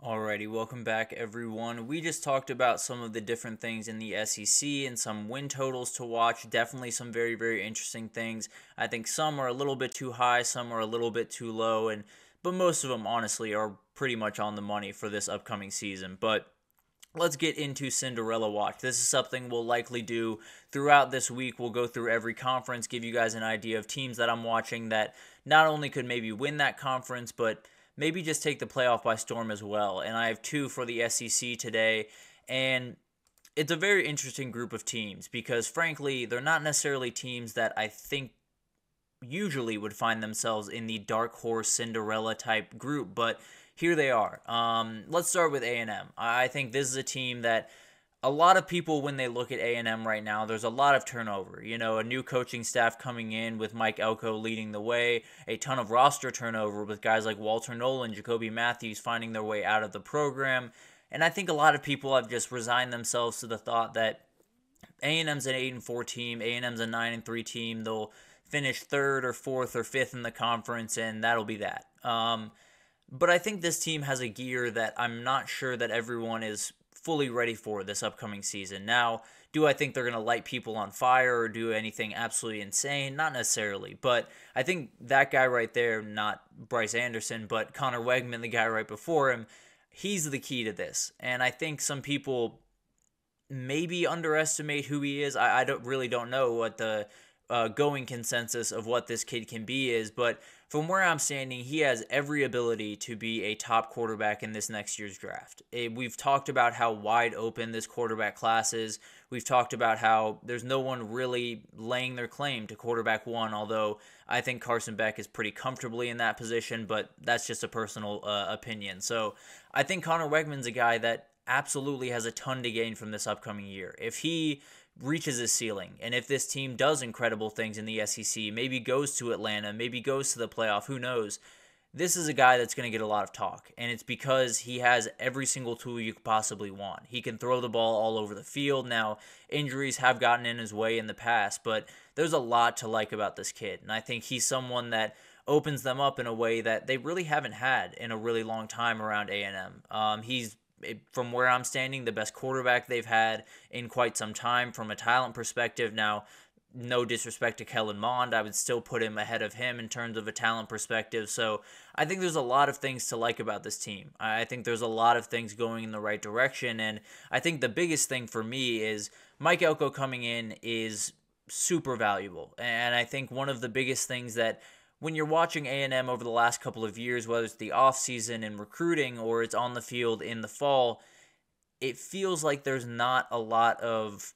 Alrighty, welcome back everyone. We just talked about some of the different things in the SEC and some win totals to watch. Definitely some very, very interesting things. I think some are a little bit too high, some are a little bit too low, but most of them honestly are pretty much on the money for this upcoming season. But let's get into Cinderella Watch. This is something we'll likely do throughout this week. We'll go through every conference, give you guys an idea of teams that I'm watching that not only could maybe win that conference, but maybe just take the playoff by storm as well. And I have two for the SEC today. And it's a very interesting group of teams because, frankly, they're not necessarily teams that I think usually would find themselves in the dark horse Cinderella type group, but here they are. Let's start with A&M. I think this is a team that a lot of people, when they look at A&M right now, there's a lot of turnover. You know, a new coaching staff coming in with Mike Elko leading the way, a ton of roster turnover with guys like Walter Nolan, Jacoby Matthews finding their way out of the program. And I think a lot of people have just resigned themselves to the thought that A&M's an 8-4 team, A&M's a 9-3 team. They'll finish third or fourth or fifth in the conference, and that'll be that. But I think this team has a gear that I'm not sure that everyone is fully ready for this upcoming season. Now, do I think they're going to light people on fire or do anything absolutely insane? Not necessarily, but I think that guy right there, not Bryce Anderson, but Connor Wegman, the guy right before him, he's the key to this. And I think some people maybe underestimate who he is. I don't know what the going consensus of what this kid can be is, but from where I'm standing, he has every ability to be a top quarterback in this next year's draft. We've talked about how wide open this quarterback class is. We've talked about how there's no one really laying their claim to quarterback one, although I think Carson Beck is pretty comfortably in that position, but that's just a personal opinion. So I think Connor Wegman's a guy that absolutely has a ton to gain from this upcoming year. If he reaches his ceiling, and if this team does incredible things in the SEC, maybe goes to Atlanta, maybe goes to the playoff, who knows? This is a guy that's going to get a lot of talk, and it's because he has every single tool you could possibly want. He can throw the ball all over the field. Now, injuries have gotten in his way in the past, but there's a lot to like about this kid, and I think he's someone that opens them up in a way that they really haven't had in a really long time around A&M. He's from where I'm standing, the best quarterback they've had in quite some time from a talent perspective. Now, no disrespect to Kellen Mond, I would still put him ahead of him in terms of a talent perspective. So I think there's a lot of things to like about this team. I think there's a lot of things going in the right direction. And I think the biggest thing for me is Mike Elko coming in is super valuable. And I think one of the biggest things that when you're watching A&M over the last couple of years, whether it's the offseason and recruiting or it's on the field in the fall, it feels like there's not a lot of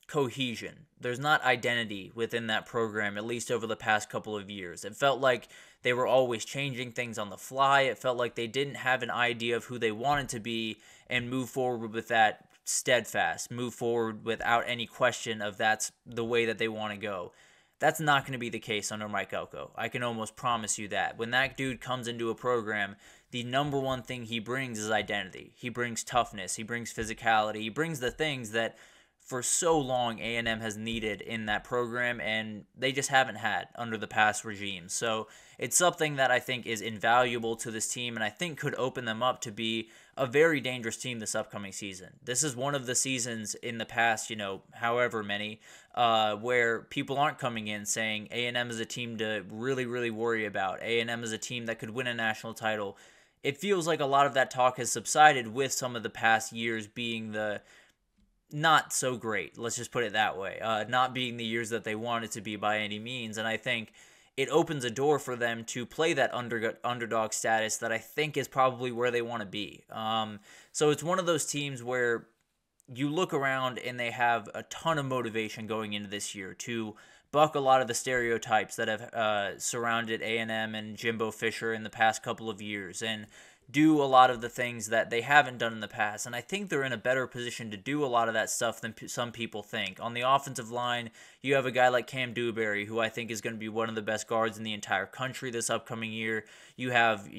cohesion. There's not identity within that program, at least over the past couple of years. It felt like they were always changing things on the fly. It felt like they didn't have an idea of who they wanted to be and move forward with that steadfast, move forward without any question of that's the way that they want to go. That's not going to be the case under Mike Elko. I can almost promise you that. When that dude comes into a program, the number one thing he brings is identity. He brings toughness. He brings physicality. He brings the things that for so long A&M has needed in that program, and they just haven't had under the past regime. So it's something that I think is invaluable to this team, and I think could open them up to be a very dangerous team this upcoming season. This is one of the seasons in the past, however many, where people aren't coming in saying A&M is a team to really, really worry about. A&M is a team that could win a national title. It feels like a lot of that talk has subsided with some of the past years being the not so great. Let's just put it that way. Not being the years that they wanted to be by any means. And I think it opens a door for them to play that underdog status that I think is probably where they want to be. So it's one of those teams where you look around and they have a ton of motivation going into this year to buck a lot of the stereotypes that have surrounded A&M and Jimbo Fisher in the past couple of years and do a lot of the things that they haven't done in the past. And I think they're in a better position to do a lot of that stuff than some people think. On the offensive line, you have a guy like Cam Dewberry, who I think is going to be one of the best guards in the entire country this upcoming year. You have,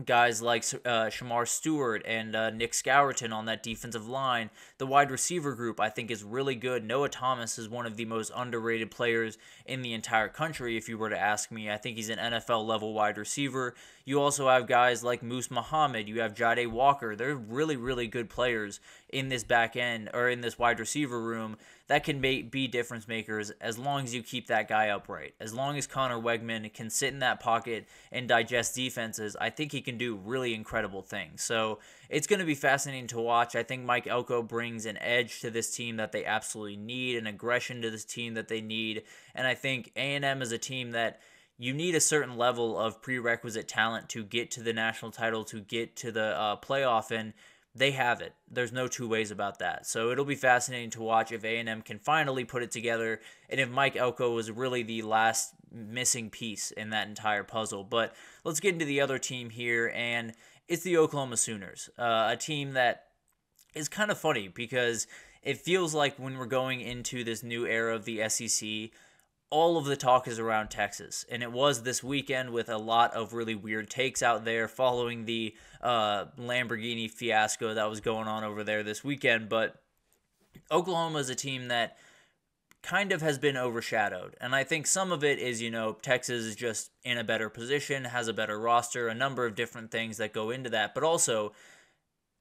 guys like Shamar Stewart and Nick Scourton on that defensive line. The wide receiver group, I think, is really good. Noah Thomas is one of the most underrated players in the entire country, if you were to ask me. I think he's an NFL-level wide receiver. You also have guys like Moose Muhammad. You have Jade Walker. They're really, really good players in this back end, or in this wide receiver room, that can be difference makers as long as you keep that guy upright. As long as Connor Wegman can sit in that pocket and digest defenses, I think he can do really incredible things. So it's going to be fascinating to watch. I think Mike Elko brings an edge to this team that they absolutely need, an aggression to this team that they need. And I think A&M is a team that you need a certain level of prerequisite talent to get to the national title, to get to the playoff, and they have it. There's no two ways about that. So it'll be fascinating to watch if A&M can finally put it together, and if Mike Elko was really the last missing piece in that entire puzzle. But let's get into the other team here, and it's the Oklahoma Sooners, a team that is kind of funny because it feels like when we're going into this new era of the SEC, all of the talk is around Texas, and it was this weekend with a lot of really weird takes out there following the Lamborghini fiasco that was going on over there this weekend. But Oklahoma is a team that kind of has been overshadowed, and I think some of it is, Texas is just in a better position, has a better roster, a number of different things that go into that, but also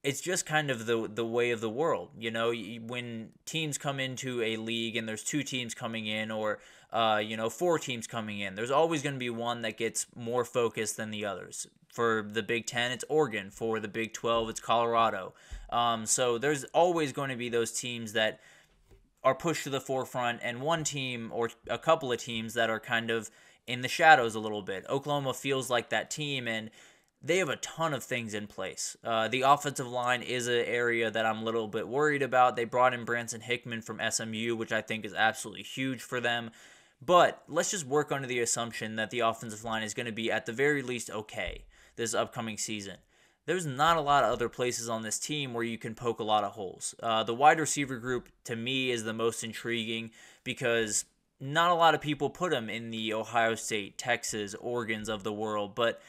it's just kind of the way of the world. When teams come into a league and there's two teams coming in, or four teams coming in, there's always going to be one that gets more focus than the others. For the Big Ten, it's Oregon. For the Big 12, it's Colorado. So there's always going to be those teams that are pushed to the forefront, and one team or a couple of teams that are kind of in the shadows a little bit. Oklahoma feels like that team, and they have a ton of things in place. The offensive line is an area that I'm a little bit worried about. They brought in Branson Hickman from SMU, which I think is absolutely huge for them. But let's just work under the assumption that the offensive line is going to be at the very least okay this upcoming season. There's not a lot of other places on this team where you can poke a lot of holes. The wide receiver group, to me, is the most intriguing because not a lot of people put them in the Ohio State, Texas, Oregons of the world, but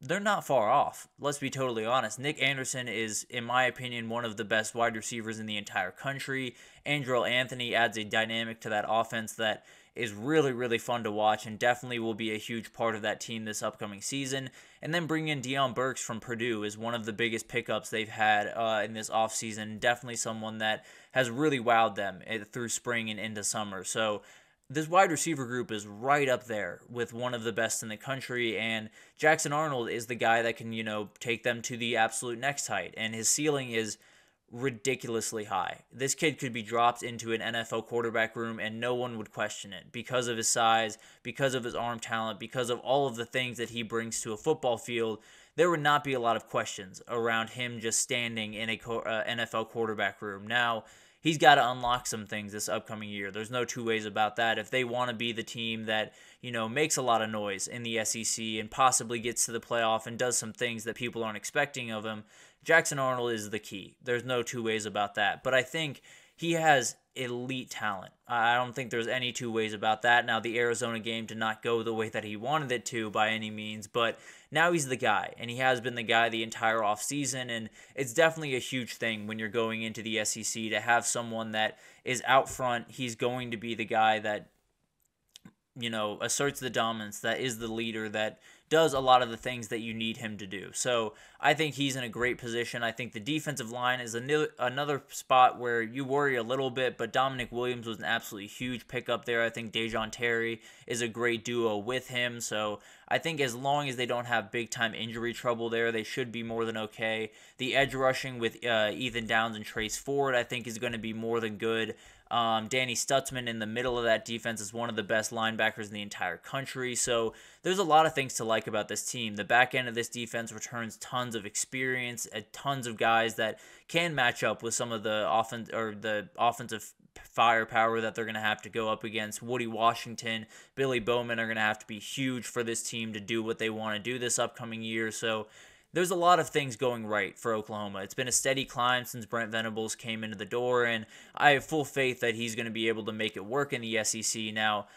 they're not far off. Let's be totally honest. Nick Anderson is, in my opinion, one of the best wide receivers in the entire country. Andrel Anthony adds a dynamic to that offense that is really, really fun to watch and definitely will be a huge part of that team this upcoming season. And then bringing in Deion Burks from Purdue is one of the biggest pickups they've had in this offseason. Definitely someone that has really wowed them through spring and into summer. So this wide receiver group is right up there with one of the best in the country, and Jackson Arnold is the guy that can, take them to the absolute next height, and his ceiling is ridiculously high. This kid could be dropped into an NFL quarterback room and no one would question it because of his size, because of his arm talent, because of all of the things that he brings to a football field. There would not be a lot of questions around him just standing in a NFL quarterback room. Now, he's got to unlock some things this upcoming year. There's no two ways about that. If they want to be the team that, makes a lot of noise in the SEC and possibly gets to the playoff and does some things that people aren't expecting of him, Jackson Arnold is the key. There's no two ways about that. But I think he has elite talent. I don't think there's any two ways about that. Now, the Arizona game did not go the way that he wanted it to by any means, but now he's the guy, and he has been the guy the entire offseason, and it's definitely a huge thing when you're going into the SEC to have someone that is out front. He's going to be the guy that, asserts the dominance, that is the leader, that does a lot of the things that you need him to do. So I think he's in a great position. I think the defensive line is another spot where you worry a little bit, but Dominic Williams was an absolutely huge pickup there. I think Dejon Terry is a great duo with him. So I think as long as they don't have big-time injury trouble there, they should be more than okay. The edge rushing with Ethan Downs and Trace Ford, I think, is going to be more than good. Danny Stutzman in the middle of that defense is one of the best linebackers in the entire country. So there's a lot of things to like about this team. The back end of this defense returns tons of experience, tons of guys that can match up with some of the offensive firepower that they're going to have to go up against. Woody Washington, Billy Bowman are going to have to be huge for this team to do what they want to do this upcoming year. So there's a lot of things going right for Oklahoma. It's been a steady climb since Brent Venables came into the door, and I have full faith that he's going to be able to make it work in the SEC. Now,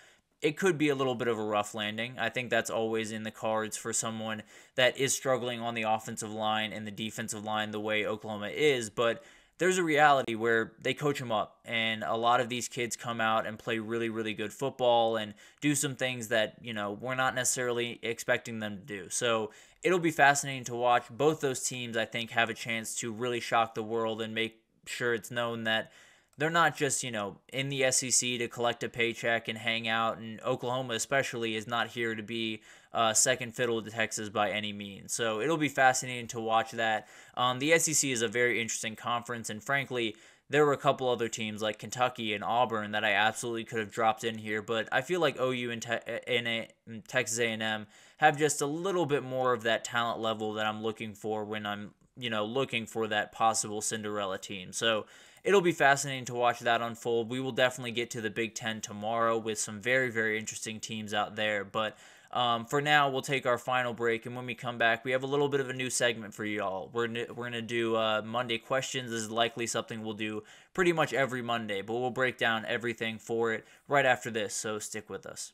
it could be a little bit of a rough landing. I think that's always in the cards for someone that is struggling on the offensive line and the defensive line the way Oklahoma is, but there's a reality where they coach them up, and a lot of these kids come out and play really, really good football and do some things that, we're not necessarily expecting them to do. So it'll be fascinating to watch. Both those teams, I think, have a chance to really shock the world and make sure it's known that they're not just, in the SEC to collect a paycheck and hang out, and Oklahoma especially is not here to be second fiddle to Texas by any means. So it'll be fascinating to watch that. The SEC is a very interesting conference, and frankly, there were a couple other teams like Kentucky and Auburn that I absolutely could have dropped in here, but I feel like OU and Texas A&M have just a little bit more of that talent level that I'm looking for when I'm, looking for that possible Cinderella team. So it'll be fascinating to watch that unfold. We will definitely get to the Big Ten tomorrow with some very, very interesting teams out there. But for now, we'll take our final break, and when we come back, we have a little bit of a new segment for y'all. We're gonna do Monday questions. This is likely something we'll do pretty much every Monday, but we'll break down everything for it right after this, so stick with us.